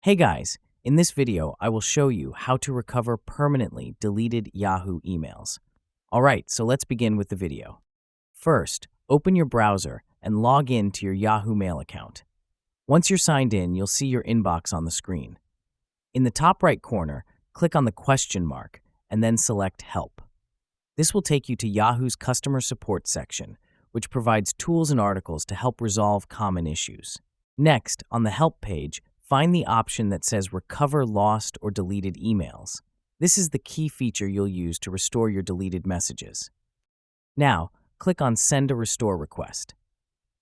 Hey guys, in this video, I will show you how to recover permanently deleted Yahoo emails. Alright, so let's begin with the video. First, open your browser and log in to your Yahoo Mail account. Once you're signed in, you'll see your inbox on the screen. In the top right corner, click on the question mark and then select Help. This will take you to Yahoo's customer support section, which provides tools and articles to help resolve common issues. Next, on the Help page, find the option that says Recover Lost or Deleted Emails. This is the key feature you'll use to restore your deleted messages. Now, click on Send a Restore Request.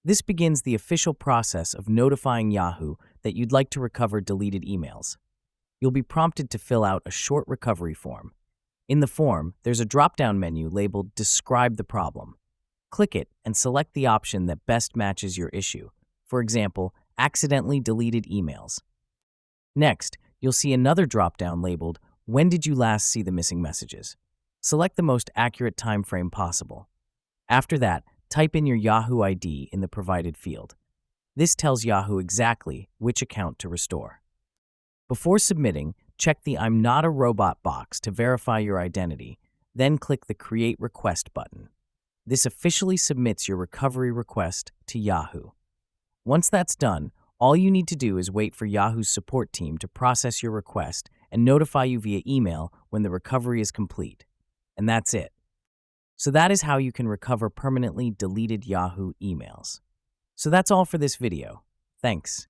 This begins the official process of notifying Yahoo that you'd like to recover deleted emails. You'll be prompted to fill out a short recovery form. In the form, there's a drop-down menu labeled Describe the Problem. Click it and select the option that best matches your issue. For example, accidentally deleted emails. Next, you'll see another drop-down labeled When did you last see the missing messages? Select the most accurate time frame possible. After that, type in your Yahoo ID in the provided field. This tells Yahoo exactly which account to restore. Before submitting, check the I'm not a robot box to verify your identity, then click the Create Request button. This officially submits your recovery request to Yahoo. Once that's done, all you need to do is wait for Yahoo's support team to process your request and notify you via email when the recovery is complete. And that's it. So that is how you can recover permanently deleted Yahoo emails. So that's all for this video. Thanks.